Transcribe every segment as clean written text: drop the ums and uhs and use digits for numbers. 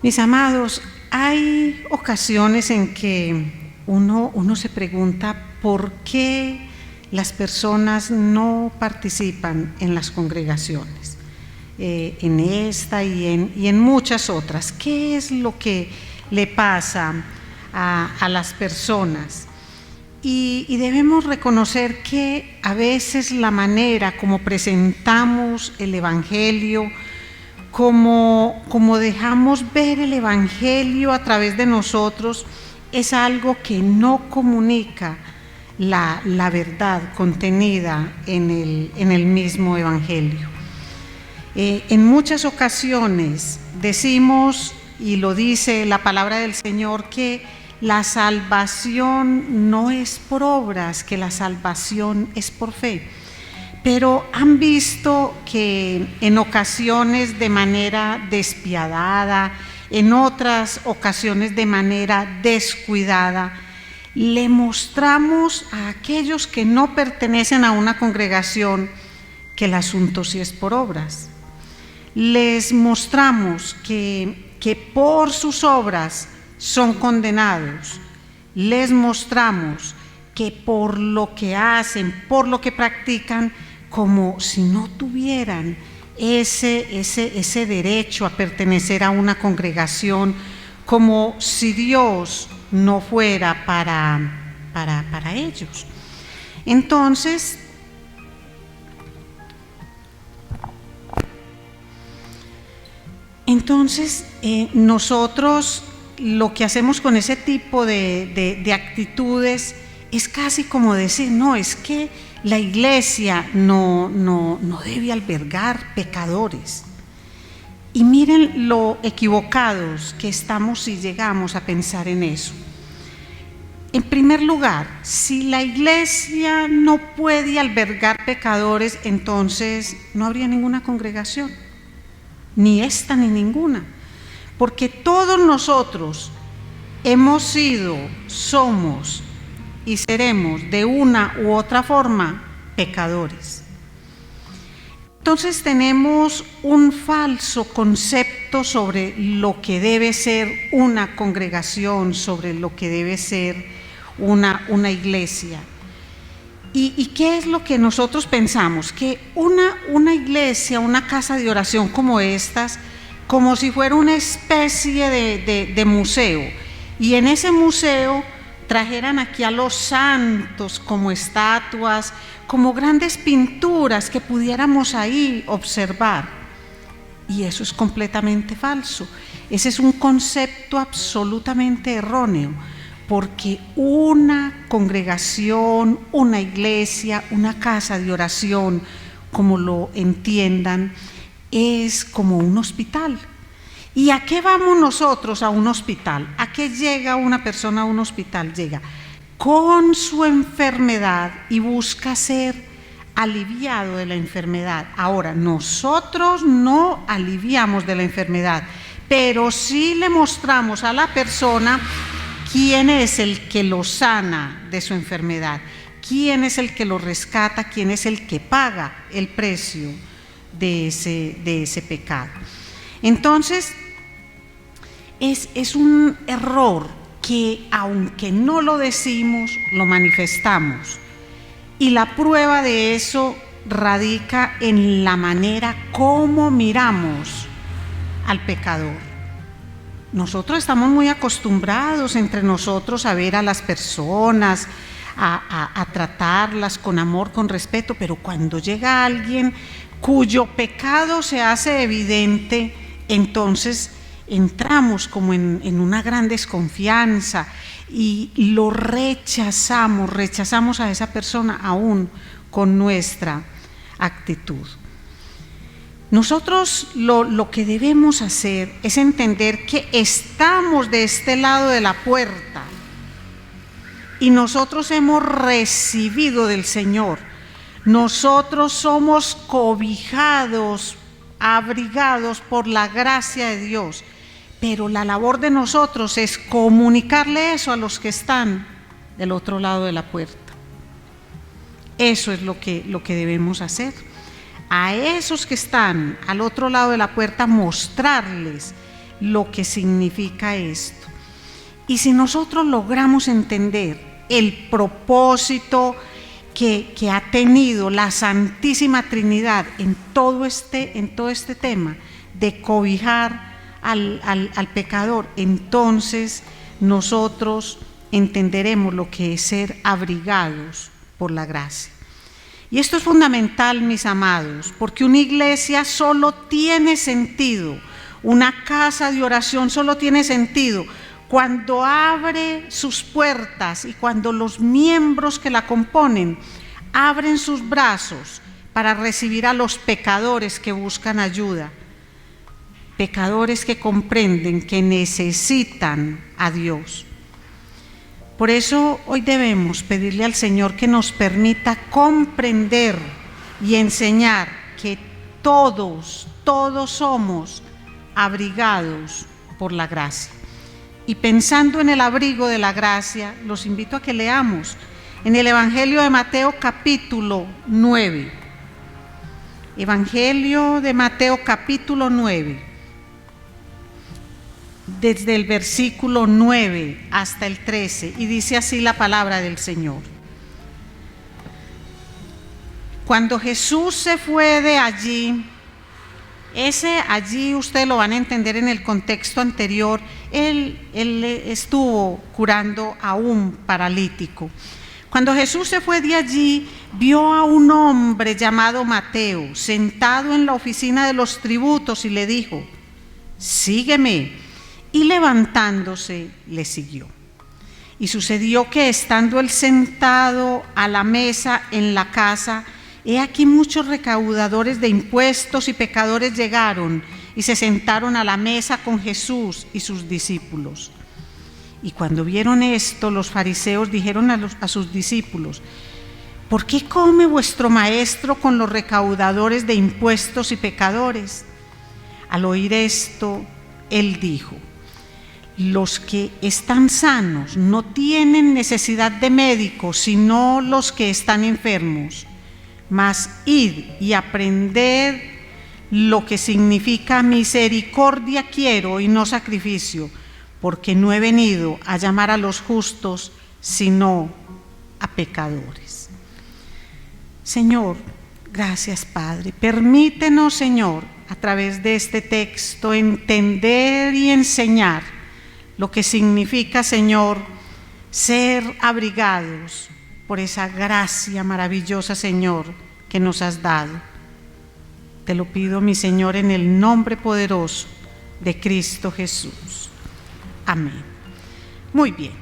Mis amados, hay ocasiones en que uno se pregunta por qué las personas no participan en las congregaciones, en esta y en muchas otras. ¿Qué es lo que le pasa a las personas? Y debemos reconocer que a veces la manera como presentamos el Evangelio, como dejamos ver el Evangelio a través de nosotros, es algo que no comunica la verdad contenida en el mismo Evangelio. En muchas ocasiones decimos, y lo dice la palabra del Señor, que la salvación no es por obras, que la salvación es por fe. Pero han visto que en ocasiones de manera despiadada, en otras ocasiones de manera descuidada, le mostramos a aquellos que no pertenecen a una congregación que el asunto sí es por obras. Les mostramos que por sus obras son condenados. Les mostramos que por lo que hacen, por lo que practican, como si no tuvieran ese derecho a pertenecer a una congregación, como si Dios no fuera para ellos. Entonces, nosotros lo que hacemos con ese tipo de actitudes es casi como decir, no, es que la iglesia no debe albergar pecadores. Y miren lo equivocados que estamos si llegamos a pensar en eso. En primer lugar, si la iglesia no puede albergar pecadores, entonces no habría ninguna congregación, ni esta ni ninguna, porque todos nosotros hemos sido, somos y seremos de una u otra forma pecadores. Entonces tenemos un falso concepto sobre lo que debe ser una congregación, sobre lo que debe ser una iglesia. ¿Y qué es lo que nosotros pensamos? Que una iglesia, una casa de oración como estas, como si fuera una especie de museo, y en ese museo trajeran aquí a los santos como estatuas, como grandes pinturas que pudiéramos ahí observar. Y eso es completamente falso. Ese es un concepto absolutamente erróneo, porque una congregación, una iglesia, una casa de oración, como lo entiendan, es como un hospital. ¿Y a qué vamos nosotros a un hospital? ¿A qué llega una persona a un hospital? Llega con su enfermedad y busca ser aliviado de la enfermedad. Ahora, nosotros no aliviamos de la enfermedad, pero sí le mostramos a la persona quién es el que lo sana de su enfermedad, quién es el que lo rescata, quién es el que paga el precio de ese pecado. Entonces, es un error que, aunque no lo decimos, lo manifestamos. Y la prueba de eso radica en la manera como miramos al pecador. Nosotros estamos muy acostumbrados entre nosotros a ver a las personas, a tratarlas con amor, con respeto, pero cuando llega alguien cuyo pecado se hace evidente, entonces entramos como en una gran desconfianza y lo rechazamos a esa persona aún con nuestra actitud. Nosotros lo que debemos hacer es entender que estamos de este lado de la puerta y nosotros hemos recibido del Señor. Nosotros somos cobijados, abrigados por la gracia de Dios, pero la labor de nosotros es comunicarle eso a los que están del otro lado de la puerta. Eso es lo que debemos hacer. A esos que están al otro lado de la puerta, mostrarles lo que significa esto. Y si nosotros logramos entender el propósito que ha tenido la Santísima Trinidad en todo este tema de cobijar al pecador, entonces nosotros entenderemos lo que es ser abrigados por la gracia. Y esto es fundamental, mis amados, porque una iglesia solo tiene sentido, una casa de oración solo tiene sentido cuando abre sus puertas y cuando los miembros que la componen abren sus brazos para recibir a los pecadores que buscan ayuda, pecadores que comprenden que necesitan a Dios. Por eso hoy debemos pedirle al Señor que nos permita comprender y enseñar que todos somos abrigados por la gracia. Y pensando en el abrigo de la gracia, los invito a que leamos en el Evangelio de Mateo capítulo 9. Evangelio de Mateo capítulo 9. Desde el versículo 9 hasta el 13, y dice así la palabra del Señor. Cuando Jesús se fue de allí, allí ustedes lo van a entender en el contexto anterior, él estuvo curando a un paralítico. Cuando Jesús se fue de allí, vio a un hombre llamado Mateo sentado en la oficina de los tributos y le dijo: sígueme. Y levantándose, le siguió. Y sucedió que, estando él sentado a la mesa en la casa, he aquí muchos recaudadores de impuestos y pecadores llegaron y se sentaron a la mesa con Jesús y sus discípulos. Y cuando vieron esto, los fariseos dijeron a sus discípulos: ¿por qué come vuestro maestro con los recaudadores de impuestos y pecadores? Al oír esto, él dijo: los que están sanos no tienen necesidad de médico, sino los que están enfermos. Mas id y aprended lo que significa misericordia quiero y no sacrificio, porque no he venido a llamar a los justos, sino a pecadores. Señor, gracias, Padre. Permítenos, Señor, a través de este texto entender y enseñar lo que significa, Señor, ser abrigados por esa gracia maravillosa, Señor, que nos has dado. Te lo pido, mi Señor, en el nombre poderoso de Cristo Jesús. Amén. Muy bien.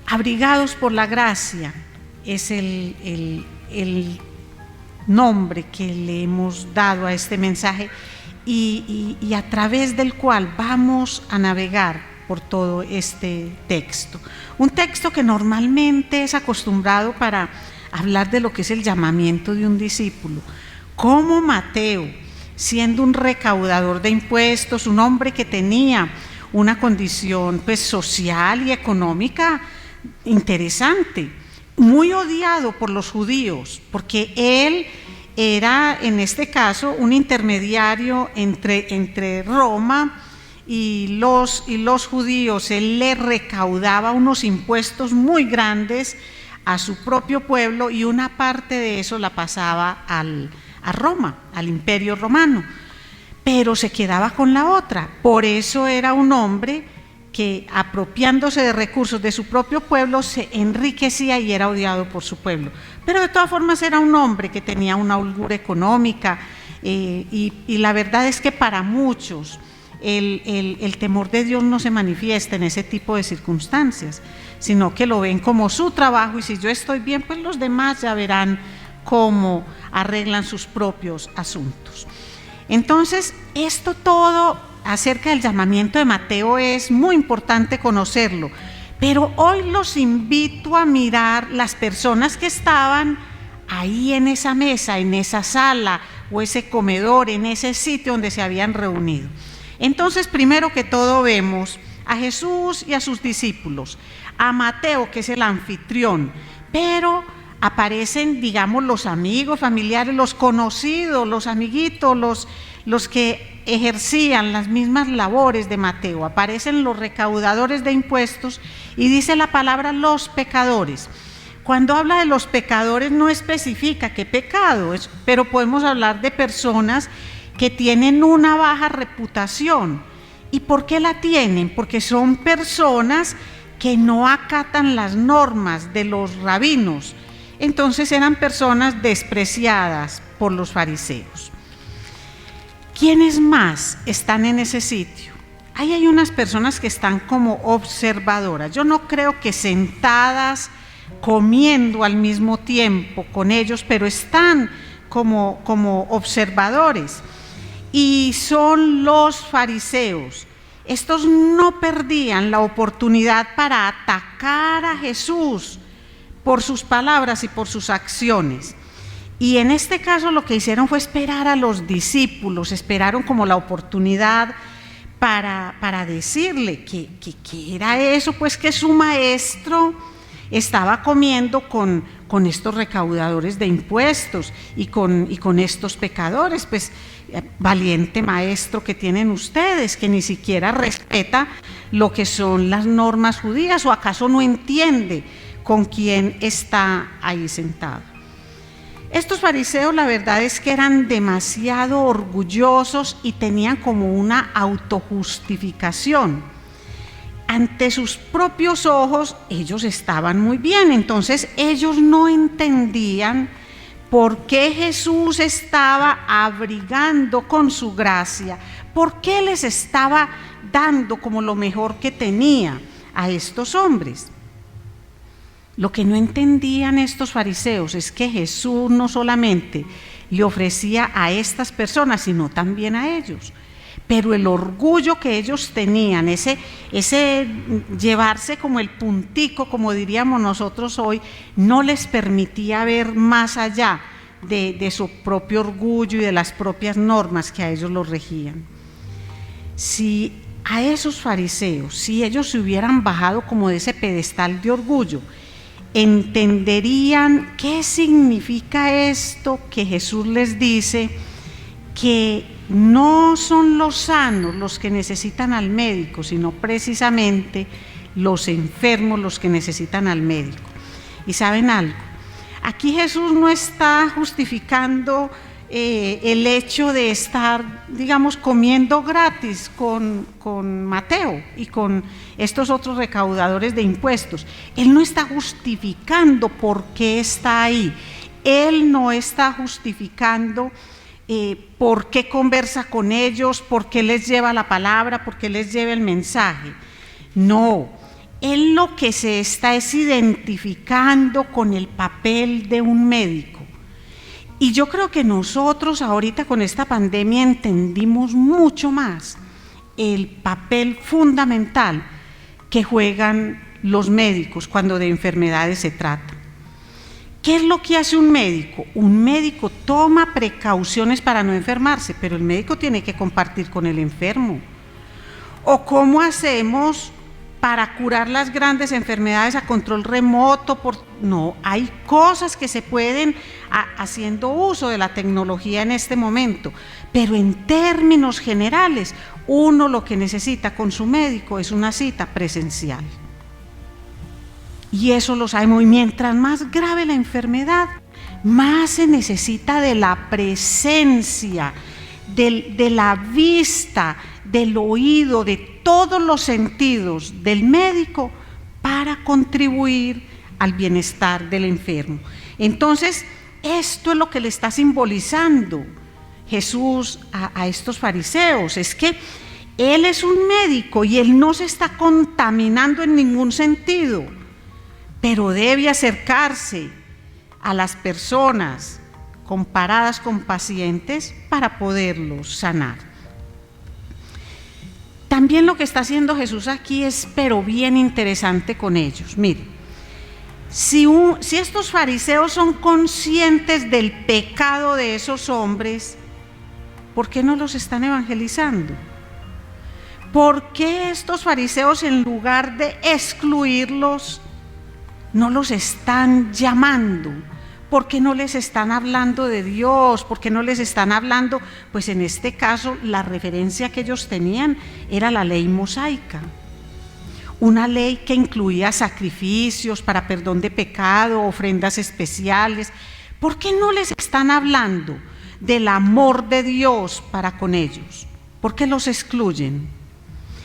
Abrigados por la gracia es el nombre que le hemos dado a este mensaje y a través del cual vamos a navegar por todo este texto. Un texto que normalmente es acostumbrado para hablar de lo que es el llamamiento de un discípulo. Como Mateo, siendo un recaudador de impuestos, un hombre que tenía una condición social y económica interesante, muy odiado por los judíos, porque él era, en este caso, un intermediario entre Roma y los judíos. Él le recaudaba unos impuestos muy grandes a su propio pueblo y una parte de eso la pasaba a Roma, al Imperio Romano, pero se quedaba con la otra. Por eso era un hombre que, apropiándose de recursos de su propio pueblo, se enriquecía y era odiado por su pueblo. Pero de todas formas era un hombre que tenía una holgura económica y la verdad es que para muchos el temor de Dios no se manifiesta en ese tipo de circunstancias, sino que lo ven como su trabajo, y si yo estoy bien, pues los demás ya verán cómo arreglan sus propios asuntos. Entonces, esto todo acerca del llamamiento de Mateo es muy importante conocerlo, pero hoy los invito a mirar las personas que estaban ahí en esa mesa, en esa sala o ese comedor, en ese sitio donde se habían reunido. Entonces, primero que todo vemos a Jesús y a sus discípulos, a Mateo, que es el anfitrión, pero aparecen, digamos, los amigos, familiares, los conocidos, los amiguitos, los que ejercían las mismas labores de Mateo. Aparecen los recaudadores de impuestos y dice la palabra los pecadores. Cuando habla de los pecadores no especifica qué pecado es, pero podemos hablar de personas que tienen una baja reputación. ¿Y por qué la tienen? Porque son personas que no acatan las normas de los rabinos. Entonces eran personas despreciadas por los fariseos. ¿Quiénes más están en ese sitio? Ahí hay unas personas que están como observadoras. Yo no creo que sentadas comiendo al mismo tiempo con ellos, pero están como observadores. Y son los fariseos. Estos no perdían la oportunidad para atacar a Jesús por sus palabras y por sus acciones. Y en este caso lo que hicieron fue esperar a los discípulos, esperaron como la oportunidad para decirle que era eso, pues que su maestro estaba comiendo con estos recaudadores de impuestos y con estos pecadores. Pues valiente maestro que tienen ustedes, que ni siquiera respeta lo que son las normas judías, o acaso no entiende con quién está ahí sentado. Estos fariseos, la verdad es que eran demasiado orgullosos y tenían como una autojustificación. Ante sus propios ojos ellos estaban muy bien, entonces ellos no entendían por qué Jesús estaba abrigando con su gracia, por qué les estaba dando como lo mejor que tenía a estos hombres. Lo que no entendían estos fariseos es que Jesús no solamente le ofrecía a estas personas, sino también a ellos. Pero el orgullo que ellos tenían, ese llevarse como el puntico, como diríamos nosotros hoy, no les permitía ver más allá de su propio orgullo y de las propias normas que a ellos los regían. Si a esos fariseos, si ellos se hubieran bajado como de ese pedestal de orgullo, entenderían qué significa esto que Jesús les dice, que no son los sanos los que necesitan al médico, sino precisamente los enfermos los que necesitan al médico. ¿Y saben algo? Aquí Jesús no está justificando el hecho de estar, digamos, comiendo gratis con Mateo y con estos otros recaudadores de impuestos. Él no está justificando por qué está ahí. Él no está justificando por qué conversa con ellos, por qué les lleva la palabra, por qué les lleva el mensaje. No, él lo que se está es identificando con el papel de un médico. Y yo creo que nosotros ahorita con esta pandemia entendimos mucho más el papel fundamental que juegan los médicos cuando de enfermedades se trata. ¿Qué es lo que hace un médico? Un médico toma precauciones para no enfermarse, pero el médico tiene que compartir con el enfermo. ¿O cómo hacemos para curar las grandes enfermedades a control remoto? No, hay cosas que se pueden haciendo uso de la tecnología en este momento, pero en términos generales, uno lo que necesita con su médico es una cita presencial. Y eso lo sabemos, y mientras más grave la enfermedad, más se necesita de la presencia, de la vista, del oído, de todos los sentidos del médico para contribuir al bienestar del enfermo. Entonces, esto es lo que le está simbolizando Jesús a estos fariseos, es que Él es un médico y Él no se está contaminando en ningún sentido, pero debe acercarse a las personas comparadas con pacientes para poderlos sanar. También lo que está haciendo Jesús aquí es pero bien interesante con ellos. Miren, si estos fariseos son conscientes del pecado de esos hombres, ¿por qué no los están evangelizando? ¿Por qué estos fariseos, en lugar de excluirlos, no los están llamando? ¿por qué no les están hablando de Dios? ¿Por qué no les están hablando? Pues en este caso la referencia que ellos tenían era la ley mosaica. Una ley que incluía sacrificios para perdón de pecado, ofrendas especiales. ¿Por qué no les están hablando del amor de Dios para con ellos? ¿Por qué los excluyen?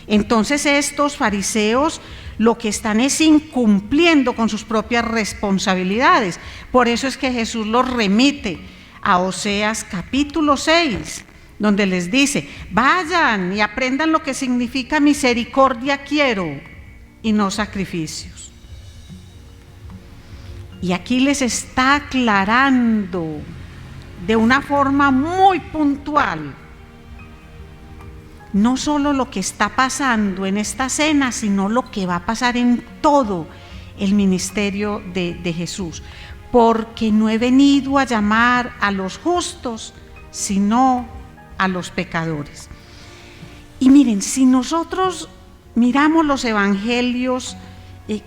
Entonces estos fariseos lo que están es incumpliendo con sus propias responsabilidades. Por eso es que Jesús los remite a Oseas capítulo 6, donde les dice: vayan y aprendan lo que significa misericordia quiero y no sacrificios. Y aquí les está aclarando de una forma muy puntual no solo lo que está pasando en esta cena, sino lo que va a pasar en todo el ministerio de Jesús. Porque no he venido a llamar a los justos, sino a los pecadores. Y miren, si nosotros miramos los evangelios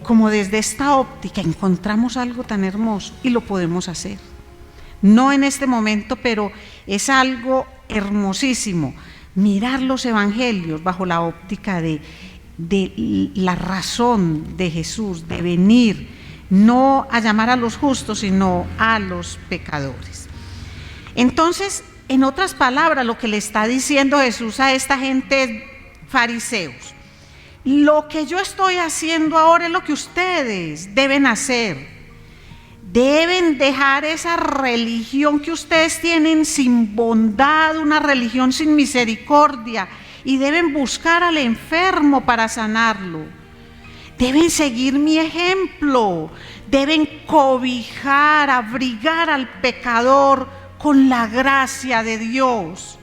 como desde esta óptica, encontramos algo tan hermoso y lo podemos hacer. No en este momento, pero es algo hermosísimo. Mirar los evangelios bajo la óptica de la razón de Jesús, de venir no a llamar a los justos, sino a los pecadores. Entonces, en otras palabras, lo que le está diciendo Jesús a esta gente fariseos: lo que yo estoy haciendo ahora es lo que ustedes deben hacer. Deben dejar esa religión que ustedes tienen sin bondad, una religión sin misericordia, y deben buscar al enfermo para sanarlo. Deben seguir mi ejemplo, deben cobijar, abrigar al pecador con la gracia de Dios.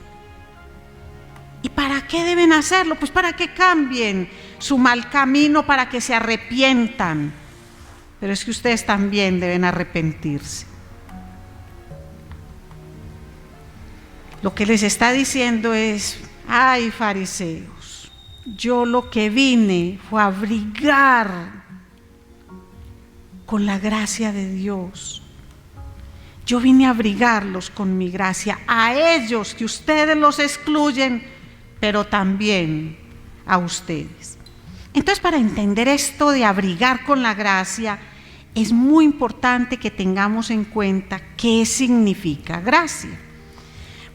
¿Y para qué deben hacerlo? Pues para que cambien su mal camino, para que se arrepientan. Pero es que ustedes también deben arrepentirse. Lo que les está diciendo es: ay, fariseos, yo lo que vine fue a abrigar con la gracia de Dios. Yo vine a abrigarlos con mi gracia, a ellos que ustedes los excluyen, pero también a ustedes. Entonces, para entender esto de abrigar con la gracia, es muy importante que tengamos en cuenta qué significa gracia.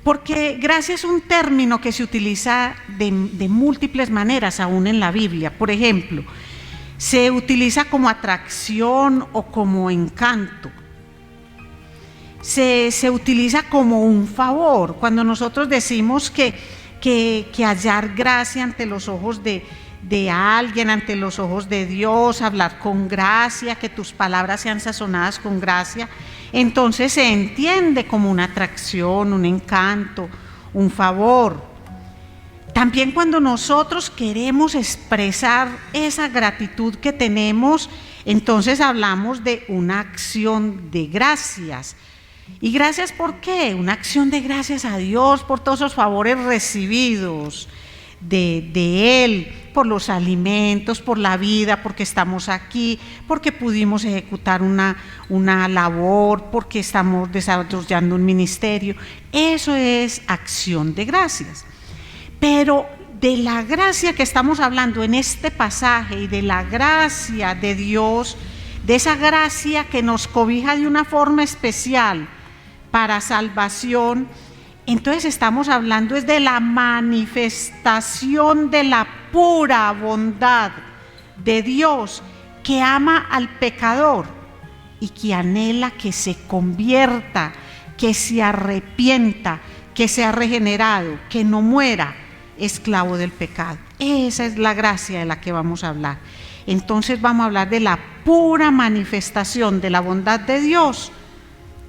Porque gracia es un término que se utiliza de múltiples maneras aún en la Biblia. Por ejemplo, se utiliza como atracción o como encanto. Se utiliza como un favor. Cuando nosotros decimos que hallar gracia ante los ojos de alguien, ante los ojos de Dios, hablar con gracia, que tus palabras sean sazonadas con gracia, entonces se entiende como una atracción, un encanto, un favor. También cuando nosotros queremos expresar esa gratitud que tenemos, entonces hablamos de una acción de gracias. ¿Y gracias por qué? Una acción de gracias a Dios por todos esos favores recibidos de Él, por los alimentos, por la vida, porque estamos aquí, porque pudimos ejecutar una labor, porque estamos desarrollando un ministerio. Eso es acción de gracias. Pero de la gracia que estamos hablando en este pasaje y de la gracia de Dios, de esa gracia que nos cobija de una forma especial para salvación, entonces estamos hablando es de la manifestación de la pura bondad de Dios, que ama al pecador y que anhela que se convierta, que se arrepienta, que sea regenerado, que no muera esclavo del pecado. Esa es la gracia de la que vamos a hablar. Entonces vamos a hablar de la pura manifestación de la bondad de Dios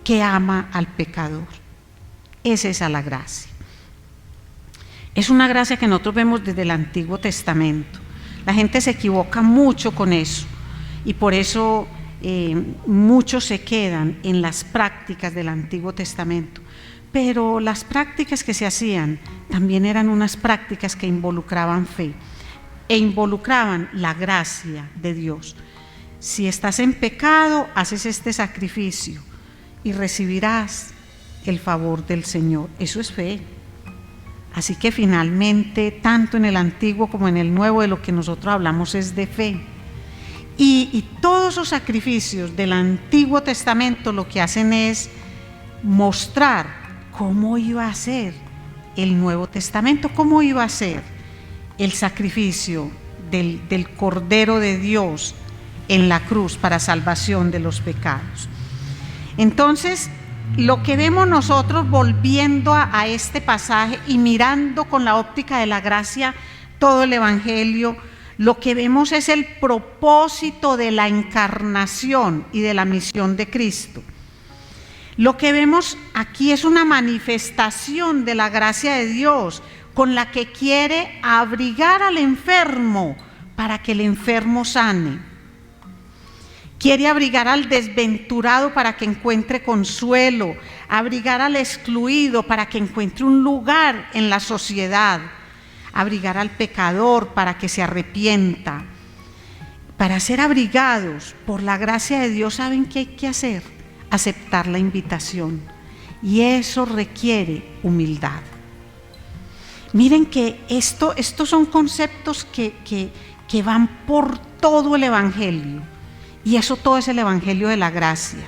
que ama al pecador. Es esa la gracia. Es una gracia que nosotros vemos desde el Antiguo Testamento. La gente se equivoca mucho con eso y por eso muchos se quedan en las prácticas del Antiguo Testamento. Pero las prácticas que se hacían también eran unas prácticas que involucraban fe e involucraban la gracia de Dios. Si estás en pecado, haces este sacrificio y recibirás el favor del Señor. Eso es fe. Así que finalmente, tanto en el Antiguo como en el Nuevo, de lo que nosotros hablamos es de fe. Y todos esos sacrificios del Antiguo Testamento lo que hacen es mostrar cómo iba a ser el Nuevo Testamento, cómo iba a ser el sacrificio del Cordero de Dios en la cruz para salvación de los pecados. Entonces, lo que vemos nosotros volviendo a este pasaje y mirando con la óptica de la gracia todo el Evangelio, lo que vemos es el propósito de la encarnación y de la misión de Cristo. Lo que vemos aquí es una manifestación de la gracia de Dios con la que quiere abrigar al enfermo para que el enfermo sane. Quiere abrigar al desventurado para que encuentre consuelo, abrigar al excluido para que encuentre un lugar en la sociedad, abrigar al pecador para que se arrepienta. Para ser abrigados por la gracia de Dios, ¿saben qué hay que hacer? Aceptar la invitación. Y eso requiere humildad. Miren que estos son conceptos que van por todo el Evangelio. Y eso todo es el Evangelio de la gracia.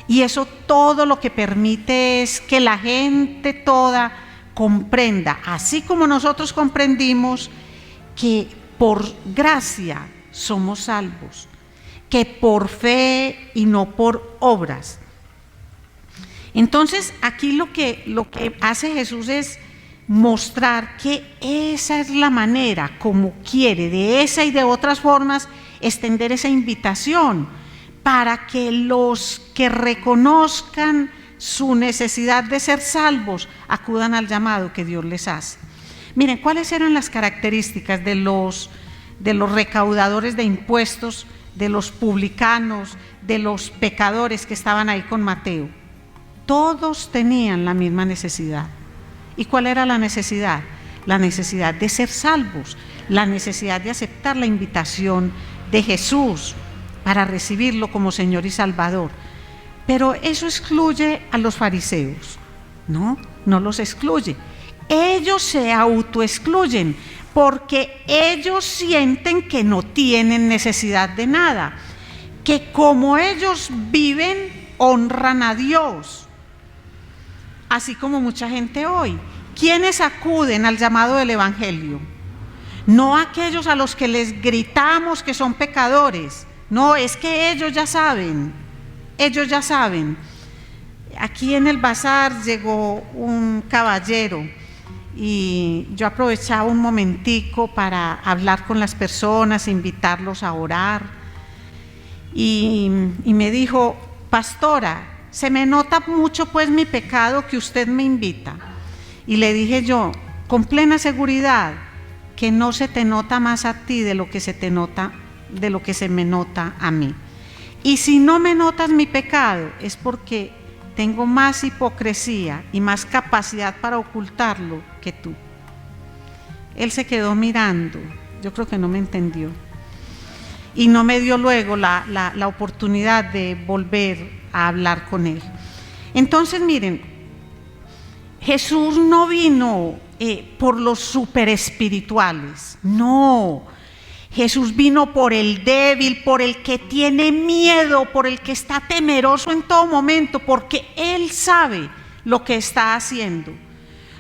Y eso todo lo que permite es que la gente toda comprenda, así como nosotros comprendimos que por gracia somos salvos, que por fe y no por obras. Entonces aquí lo que hace Jesús es mostrar que esa es la manera como quiere, de esa y de otras formas, extender esa invitación para que los que reconozcan su necesidad de ser salvos acudan al llamado que Dios les hace. Miren, ¿cuáles eran las características de los recaudadores de impuestos, de los publicanos, de los pecadores que estaban ahí con Mateo? Todos tenían la misma necesidad. ¿Y cuál era la necesidad? La necesidad de ser salvos, la necesidad de aceptar la invitación de Jesús para recibirlo como Señor y Salvador. Pero eso excluye a los fariseos. No los excluye. Ellos se autoexcluyen porque ellos sienten que no tienen necesidad de nada, que como ellos viven, honran a Dios. Así como mucha gente hoy. ¿Quiénes acuden al llamado del Evangelio? No aquellos a los que les gritamos que son pecadores. No, es que ellos ya saben. Aquí en el bazar llegó un caballero y yo aprovechaba un momentico para hablar con las personas, invitarlos a orar. Y me dijo: pastora, se me nota mucho pues mi pecado que usted me invita. Y le dije yo, con plena seguridad, que no se te nota más a ti de lo que se me nota a mí. Y si no me notas mi pecado, es porque tengo más hipocresía y más capacidad para ocultarlo que tú. Él se quedó mirando, yo creo que no me entendió. Y no me dio luego la oportunidad de volver a hablar con él. Entonces miren, Jesús no vino por los super espirituales, no. Jesús vino por el débil, por el que tiene miedo, por el que está temeroso en todo momento, porque Él sabe lo que está haciendo.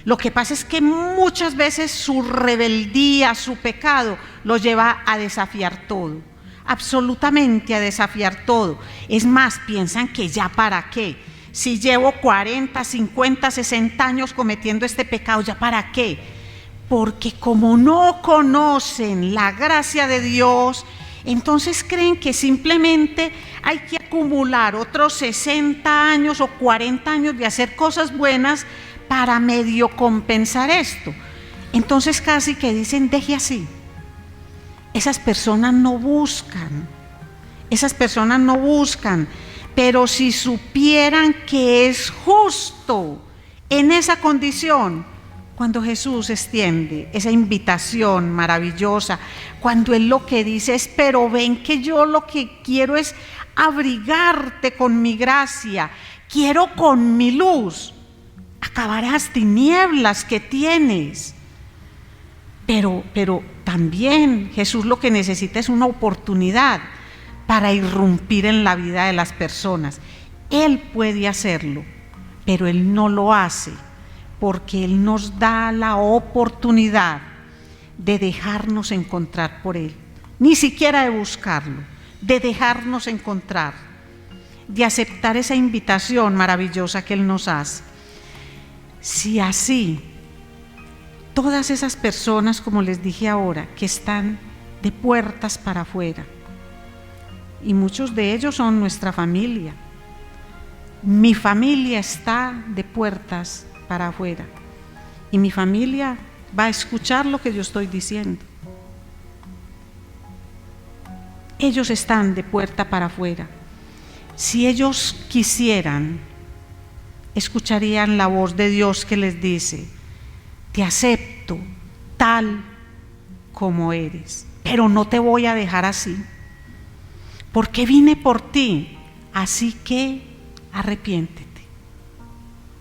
Lo que pasa es que muchas veces su rebeldía, su pecado, lo lleva a desafiar todo, absolutamente a desafiar todo. Es más, piensan que ya para qué. Si llevo 40, 50, 60 años cometiendo este pecado, ¿ya para qué? Porque como no conocen la gracia de Dios, entonces creen que simplemente hay que acumular otros 60 años o 40 años de hacer cosas buenas para medio compensar esto. Entonces casi que dicen, deje así. Esas personas no buscan, pero si supieran que es justo en esa condición, cuando Jesús extiende esa invitación maravillosa, cuando Él lo que dice es, pero ven que yo lo que quiero es abrigarte con mi gracia, quiero con mi luz acabar las tinieblas que tienes. Pero también Jesús lo que necesita es una oportunidad para irrumpir en la vida de las personas. Él puede hacerlo, pero Él no lo hace, porque Él nos da la oportunidad de dejarnos encontrar por Él, ni siquiera de buscarlo, de dejarnos encontrar, de aceptar esa invitación maravillosa que Él nos hace. Si así, todas esas personas, como les dije ahora, que están de puertas para afuera, y muchos de ellos son nuestra familia, mi familia está de puertas para afuera, y mi familia va a escuchar lo que yo estoy diciendo. Ellos están de puerta para afuera. Si ellos quisieran, escucharían la voz de Dios que les dice: te acepto tal como eres, pero no te voy a dejar así, porque vine por ti, así que arrepiéntete.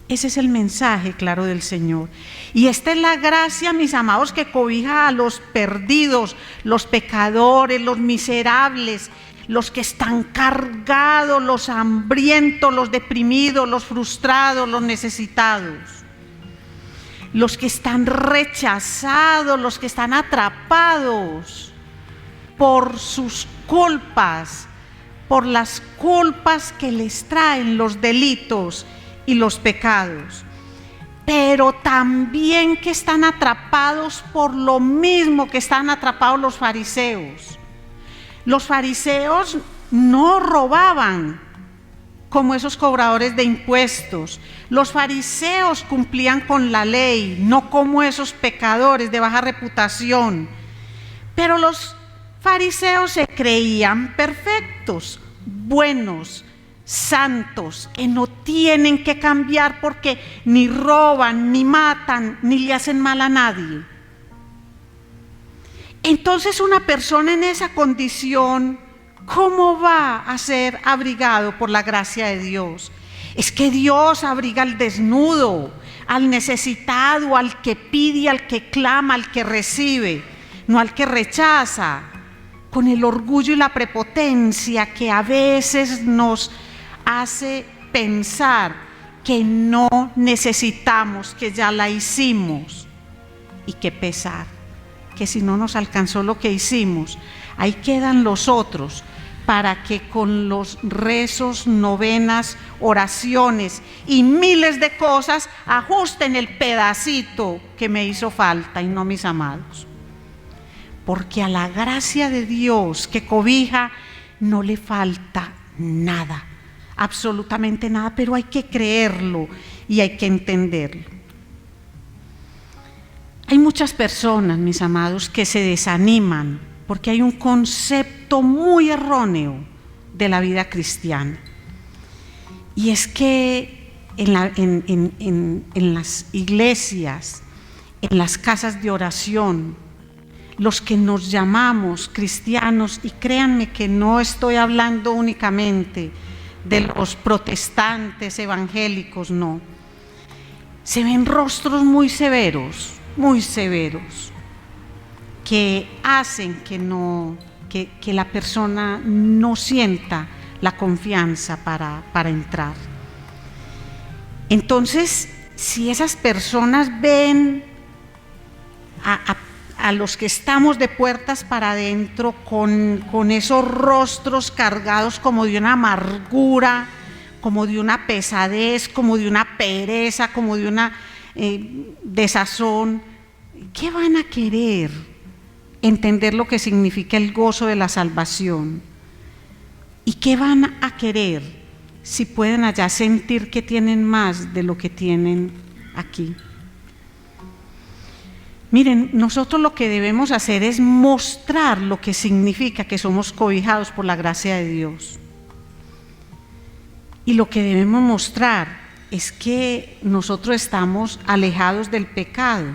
Ese es el mensaje claro del Señor. Y esta es la gracia, mis amados, que cobija a los perdidos, los pecadores, los miserables, los que están cargados, los hambrientos, los deprimidos, los frustrados, los necesitados, los que están rechazados, los que están atrapados por sus culpas, por las culpas que les traen los delitos y los pecados, pero también que están atrapados por lo mismo que están atrapados los fariseos. Los fariseos no robaban como esos cobradores de impuestos. Los fariseos cumplían con la ley, no como esos pecadores de baja reputación. Pero los fariseos se creían perfectos, buenos, santos, que no tienen que cambiar porque ni roban, ni matan, ni le hacen mal a nadie. Entonces una persona en esa condición, ¿cómo va a ser abrigado por la gracia de Dios? Es que Dios abriga al desnudo, al necesitado, al que pide, al que clama, al que recibe, no al que rechaza, con el orgullo y la prepotencia que a veces nos hace pensar que no necesitamos, que ya la hicimos. Y qué pesar, que si no nos alcanzó lo que hicimos, ahí quedan los otros, para que con los rezos, novenas, oraciones y miles de cosas ajusten el pedacito que me hizo falta, y no, mis amados. Porque a la gracia de Dios que cobija no le falta nada, absolutamente nada, pero hay que creerlo y hay que entenderlo. Hay muchas personas, mis amados, que se desaniman porque hay un concepto muy erróneo de la vida cristiana, y es que en las iglesias, en las casas de oración, los que nos llamamos cristianos, y créanme que no estoy hablando únicamente de los protestantes evangélicos, no, se ven rostros muy severos, que hacen que la persona no sienta la confianza para entrar. Entonces, si esas personas ven a los que estamos de puertas para adentro con esos rostros cargados como de una amargura, como de una pesadez, como de una pereza, como de una desazón, ¿qué van a querer entender lo que significa el gozo de la salvación? ¿Y qué van a querer si pueden allá sentir que tienen más de lo que tienen aquí? Miren, nosotros lo que debemos hacer es mostrar lo que significa que somos cobijados por la gracia de Dios. Y lo que debemos mostrar es que nosotros estamos alejados del pecado,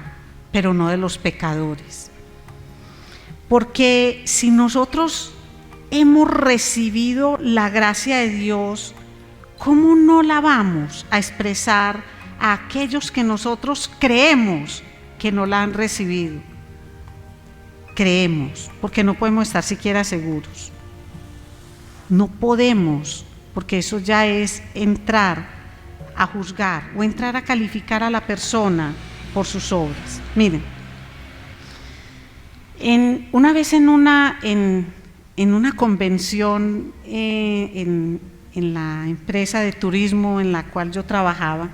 pero no de los pecadores. Porque si nosotros hemos recibido la gracia de Dios ¿cómo no la vamos a expresar a aquellos que nosotros creemos que no la han recibido? Creemos, porque no podemos estar siquiera seguros. No podemos, porque eso ya es entrar a juzgar o entrar a calificar a la persona por sus obras. Miren, una vez en una convención en la empresa de turismo en la cual yo trabajaba,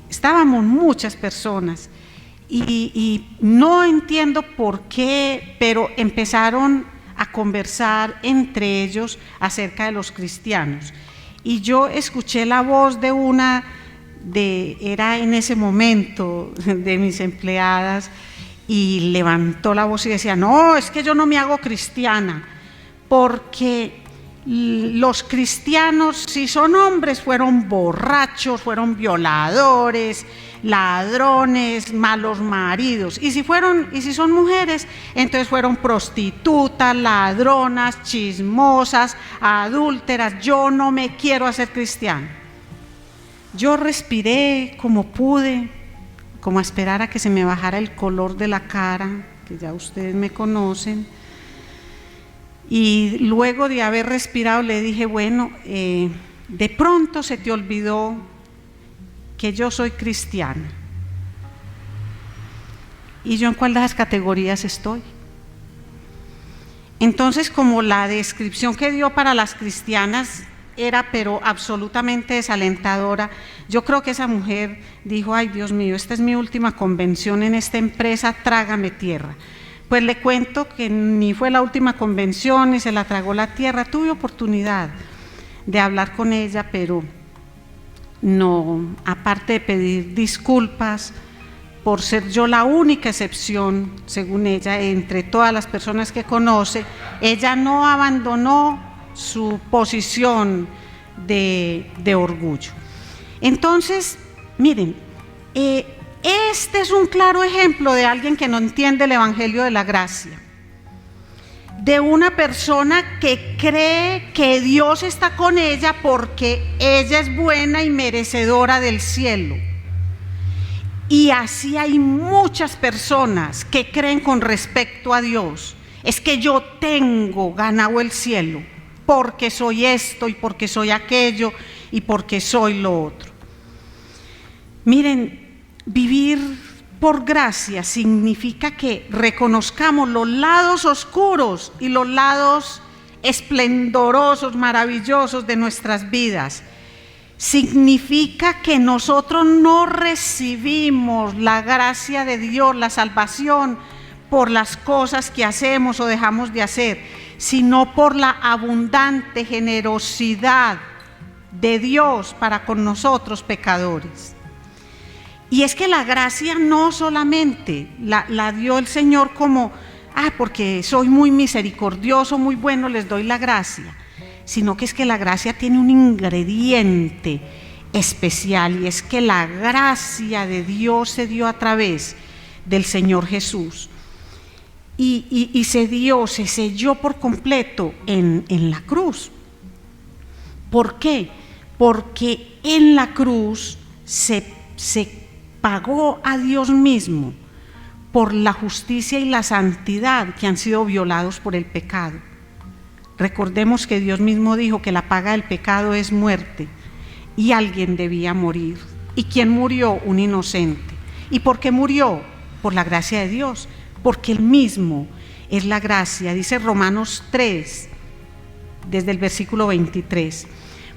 estábamos muchas personas y no entiendo por qué, pero empezaron a conversar entre ellos acerca de los cristianos. Y yo escuché la voz de era en ese momento de mis empleadas, y levantó la voz y decía: no, es que yo no me hago cristiana, porque los cristianos, si son hombres, fueron borrachos, fueron violadores, ladrones, malos maridos, y si son mujeres, entonces fueron prostitutas, ladronas, chismosas, adúlteras. Yo no me quiero hacer cristiana. Yo respiré como pude, como a esperar a que se me bajara el color de la cara, que ya ustedes me conocen, y luego de haber respirado le dije: bueno, de pronto se te olvidó que yo soy cristiana. ¿Y yo en cuál de las categorías estoy? Entonces, como la descripción que dio para las cristianas era pero absolutamente desalentadora, yo creo que esa mujer dijo: ay, Dios mío, esta es mi última convención en esta empresa, trágame tierra. Pues le cuento que ni fue la última convención ni se la tragó la tierra. Tuve oportunidad de hablar con ella, pero no, aparte de pedir disculpas por ser yo la única excepción, según ella, entre todas las personas que conoce, ella no abandonó su posición de orgullo. Entonces, miren, este es un claro ejemplo de alguien que no entiende el evangelio de la gracia, de una persona que cree que Dios está con ella porque ella es buena y merecedora del cielo. Y así hay muchas personas que creen con respecto a Dios: es que yo tengo ganado el cielo porque soy esto y porque soy aquello y porque soy lo otro. Miren, vivir por gracia significa que reconozcamos los lados oscuros y los lados esplendorosos, maravillosos de nuestras vidas. Significa que nosotros no recibimos la gracia de Dios, la salvación, por las cosas que hacemos o dejamos de hacer, sino por la abundante generosidad de Dios para con nosotros pecadores. Y es que la gracia no solamente la dio el Señor como: porque soy muy misericordioso, muy bueno, les doy la gracia, sino que es que la gracia tiene un ingrediente especial, y es que la gracia de Dios se dio a través del Señor Jesús, y se selló por completo en la cruz. ¿Por qué? Porque en la cruz se pagó a Dios mismo por la justicia y la santidad que han sido violados por el pecado. Recordemos que Dios mismo dijo que la paga del pecado es muerte, y alguien debía morir. ¿Y quién murió? Un inocente. ¿Y por qué murió? Por la gracia de Dios, porque Él mismo es la gracia. Dice Romanos 3, desde el versículo 23: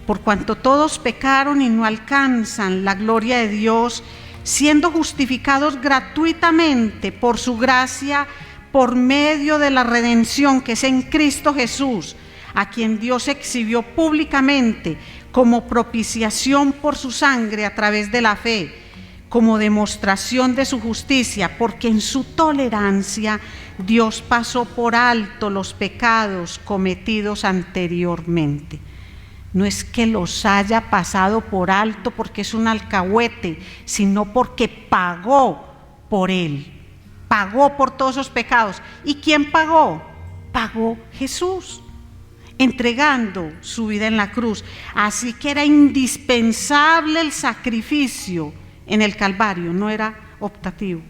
por cuanto todos pecaron y no alcanzan la gloria de Dios, siendo justificados gratuitamente por su gracia, por medio de la redención que es en Cristo Jesús, a quien Dios exhibió públicamente como propiciación por su sangre a través de la fe, como demostración de su justicia, porque en su tolerancia Dios pasó por alto los pecados cometidos anteriormente. No es que los haya pasado por alto porque es un alcahuete, sino porque pagó por él, pagó por todos esos pecados. ¿Y quién pagó? Pagó Jesús. entregando su vida en la cruz. Así que era indispensable el sacrificio en el Calvario, no era optativo.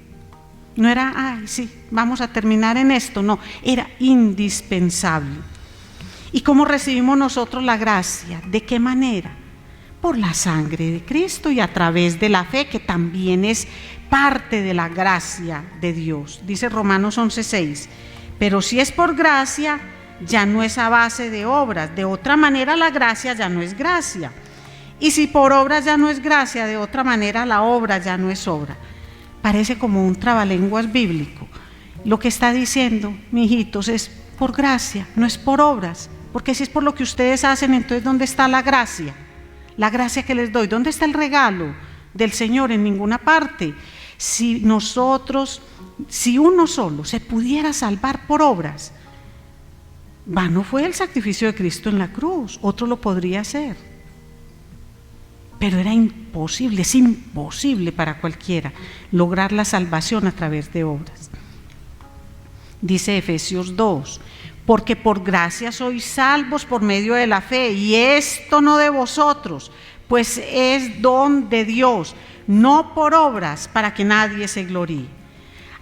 No era, ay, sí, vamos a terminar en esto, no, era indispensable. ¿Y cómo recibimos nosotros la gracia? ¿De qué manera? Por la sangre de Cristo y a través de la fe, que también es parte de la gracia de Dios. Dice Romanos 11:6, pero si es por gracia, ya no es a base de obras. De otra manera, la gracia ya no es gracia. Y si por obras ya no es gracia, de otra manera la obra ya no es obra. Parece como un trabalenguas bíblico. Lo que está diciendo, mijitos, es por gracia, no es por obras. Porque si es por lo que ustedes hacen, entonces ¿dónde está la gracia? La gracia que les doy, ¿dónde está el regalo del Señor? En ninguna parte. Si uno solo se pudiera salvar por obras, vano fue el sacrificio de Cristo en la cruz, otro lo podría hacer. Pero era imposible, es imposible para cualquiera lograr la salvación a través de obras. Dice Efesios 2, porque por gracia sois salvos por medio de la fe, y esto no de vosotros, pues es don de Dios, no por obras, para que nadie se gloríe.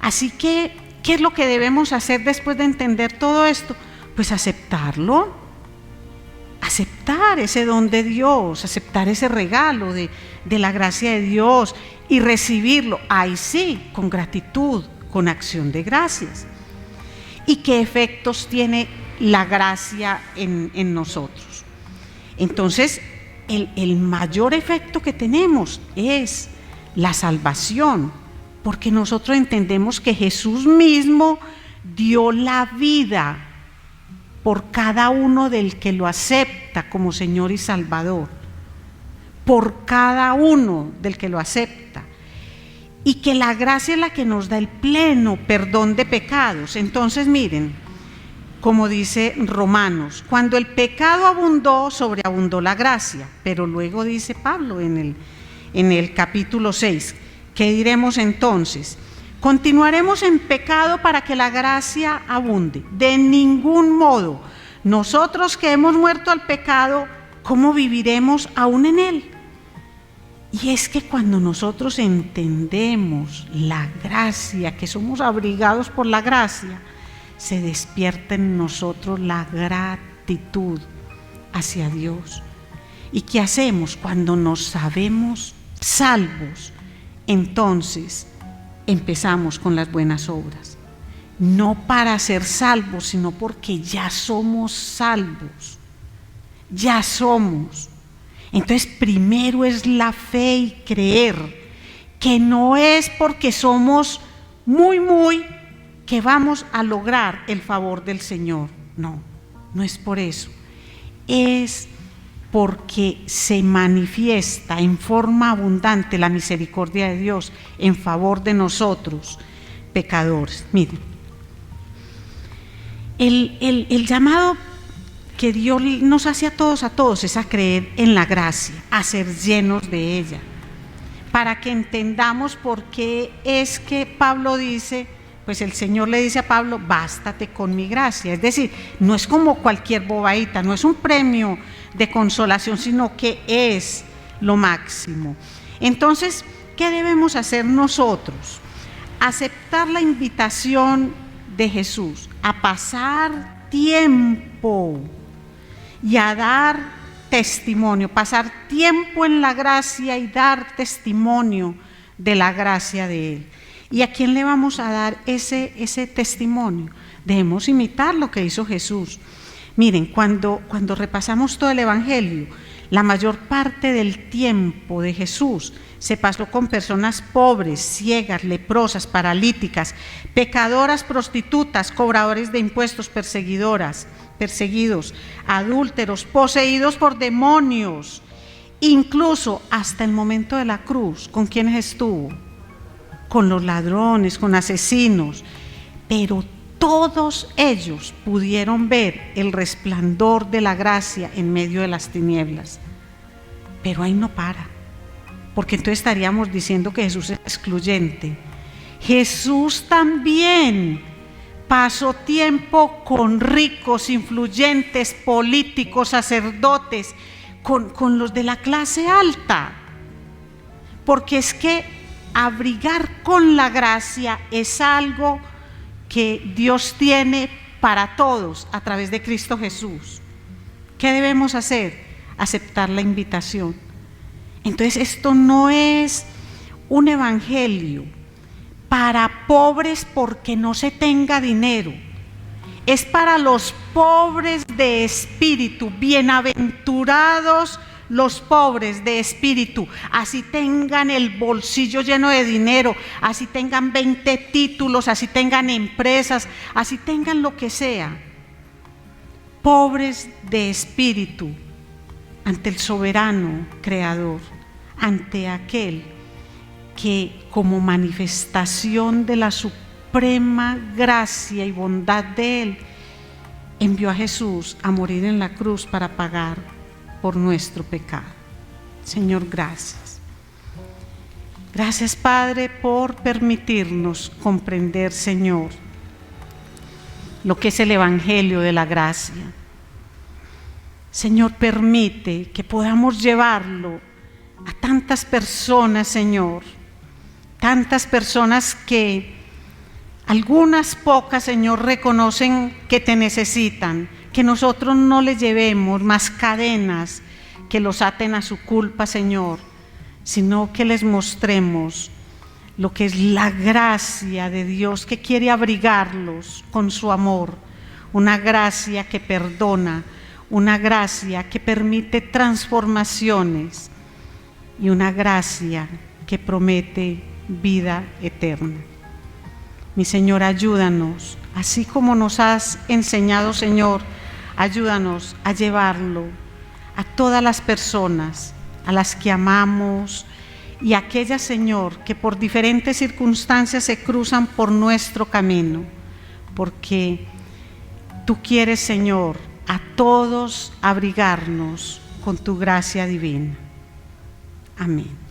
Así que, ¿qué es lo que debemos hacer después de entender todo esto? Pues aceptarlo. Aceptar ese don de Dios, aceptar ese regalo de la gracia de Dios y recibirlo, ahí sí, con gratitud, con acción de gracias. ¿Y qué efectos tiene la gracia en nosotros? Entonces, el mayor efecto que tenemos es la salvación, porque nosotros entendemos que Jesús mismo dio la vida por cada uno del que lo acepta como Señor y Salvador, por cada uno del que lo acepta, y que la gracia es la que nos da el pleno perdón de pecados. Entonces miren, como dice Romanos, cuando el pecado abundó, sobreabundó la gracia, pero luego dice Pablo en el capítulo 6, ¿qué diremos entonces? ¿Continuaremos en pecado para que la gracia abunde? De ningún modo. Nosotros que hemos muerto al pecado, ¿cómo viviremos aún en él? Y es que cuando nosotros entendemos la gracia, que somos abrigados por la gracia, se despierta en nosotros la gratitud hacia Dios. ¿Y qué hacemos cuando nos sabemos salvos? Entonces empezamos con las buenas obras, no para ser salvos, sino porque ya somos salvos, ya somos. Entonces primero es la fe y creer, que no es porque somos muy que vamos a lograr el favor del Señor, no es por eso, es porque se manifiesta en forma abundante la misericordia de Dios en favor de nosotros, pecadores. Miren, el llamado que Dios nos hace a todos es a creer en la gracia, a ser llenos de ella, para que entendamos por qué es que Pablo dice, pues el Señor le dice a Pablo, bástate con mi gracia. Es decir, no es como cualquier bobadita, no es un premio de consolación, sino que es lo máximo. Entonces, ¿qué debemos hacer nosotros? Aceptar la invitación de Jesús a pasar tiempo y a dar testimonio, pasar tiempo en la gracia y dar testimonio de la gracia de Él. ¿Y a quién le vamos a dar ese testimonio? Debemos imitar lo que hizo Jesús. Miren, cuando repasamos todo el Evangelio, la mayor parte del tiempo de Jesús se pasó con personas pobres, ciegas, leprosas, paralíticas, pecadoras, prostitutas, cobradores de impuestos, perseguidos, adúlteros, poseídos por demonios, incluso hasta el momento de la cruz. ¿Con quiénes estuvo? Con los ladrones, con asesinos, pero todos ellos pudieron ver el resplandor de la gracia en medio de las tinieblas. Pero ahí no para, porque entonces estaríamos diciendo que Jesús es excluyente. Jesús también pasó tiempo con ricos, influyentes, políticos, sacerdotes, con los de la clase alta, porque es que abrigar con la gracia es algo que Dios tiene para todos a través de Cristo Jesús. ¿Qué debemos hacer? Aceptar la invitación. Entonces esto no es un evangelio para pobres porque no se tenga dinero. Es para los pobres de espíritu. Bienaventurados los pobres de espíritu, así tengan el bolsillo lleno de dinero, así tengan 20 títulos, así tengan empresas, así tengan lo que sea. Pobres de espíritu ante el soberano creador, ante aquel que como manifestación de la suprema gracia y bondad de Él, envió a Jesús a morir en la cruz para pagar por nuestro pecado. Señor, gracias. Gracias, Padre, por permitirnos comprender, Señor, lo que es el Evangelio de la gracia. Señor, permite que podamos llevarlo a tantas personas, Señor, tantas personas que algunas pocas, Señor, reconocen que te necesitan, que nosotros no les llevemos más cadenas que los aten a su culpa, Señor, sino que les mostremos lo que es la gracia de Dios que quiere abrigarlos con su amor, una gracia que perdona, una gracia que permite transformaciones y una gracia que promete vida eterna. Mi Señor, ayúdanos, así como nos has enseñado, Señor, ayúdanos a llevarlo a todas las personas a las que amamos y a aquellas, Señor, que por diferentes circunstancias se cruzan por nuestro camino, porque tú quieres, Señor, a todos abrigarnos con tu gracia divina. Amén.